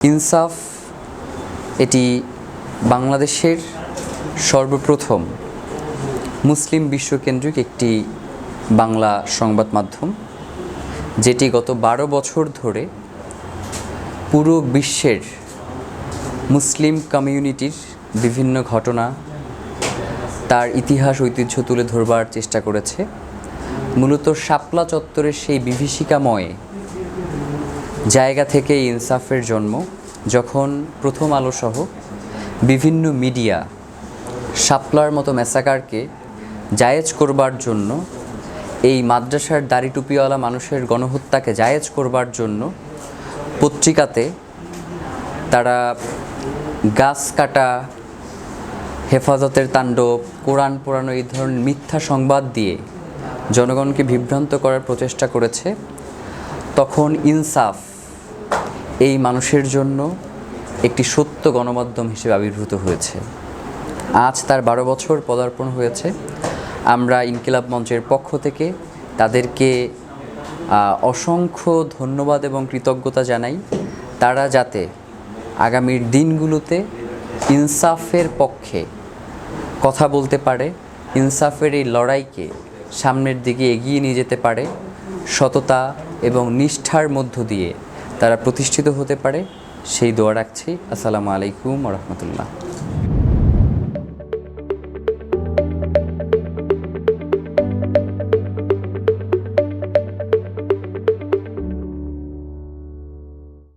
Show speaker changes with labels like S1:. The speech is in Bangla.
S1: ইনসাফ এটি বাংলাদেশের সর্বপ্রথম মুসলিম বিশ্বকেন্দ্রিক একটি বাংলা সংবাদ মাধ্যম, যেটি গত 12 বছর ধরে পুরো বিশ্বের মুসলিম কমিউনিটির বিভিন্ন ঘটনা, তার ইতিহাস ঐতিহ্য তুলে ধরবার চেষ্টা করেছে। মূলত শাপলা চত্বরের সেই বিভীষিকাময় জায়গা থেকে ইনসাফের জন্ম, যখন প্রথম আলো সহ বিভিন্ন মিডিয়া শাপলার মতো ম্যাসাকারকে জায়েজ করবার জন্য, এই মাদ্রাসার দাড়ি টুপিওয়ালা মানুষের গণহত্যাকে জায়েজ করবার জন্য পত্রিকাতে তারা গাছ কাটা, হেফাজতের তাণ্ডব, কোরআন পোড়ানো এই ধরনের মিথ্যা সংবাদ দিয়ে জনগণকে বিভ্রান্ত করার প্রচেষ্টা করেছে। তখন ইনসাফ এই মানুষের জন্য একটি সত্য গণমাধ্যম হিসেবে আবির্ভূত হয়েছে। আজ তার 12 বছর পদার্পণ হয়েছে। আমরা ইনকিলাব মঞ্চের পক্ষ থেকে তাদেরকে অসংখ্য ধন্যবাদ এবং কৃতজ্ঞতা জানাই। তারা যাতে আগামীর দিনগুলোতে ইনসাফের পক্ষে কথা বলতে পারে, ইনসাফের এই লড়াইকে সামনের দিকে এগিয়ে নিয়ে যেতে পারে, সততা এবং নিষ্ঠার মধ্য দিয়ে তারা প্রতিষ্ঠিত হতে পারে, সেই দোয়া রাখছি। আসসালামু আলাইকুম ওয়া রাহমাতুল্লাহ।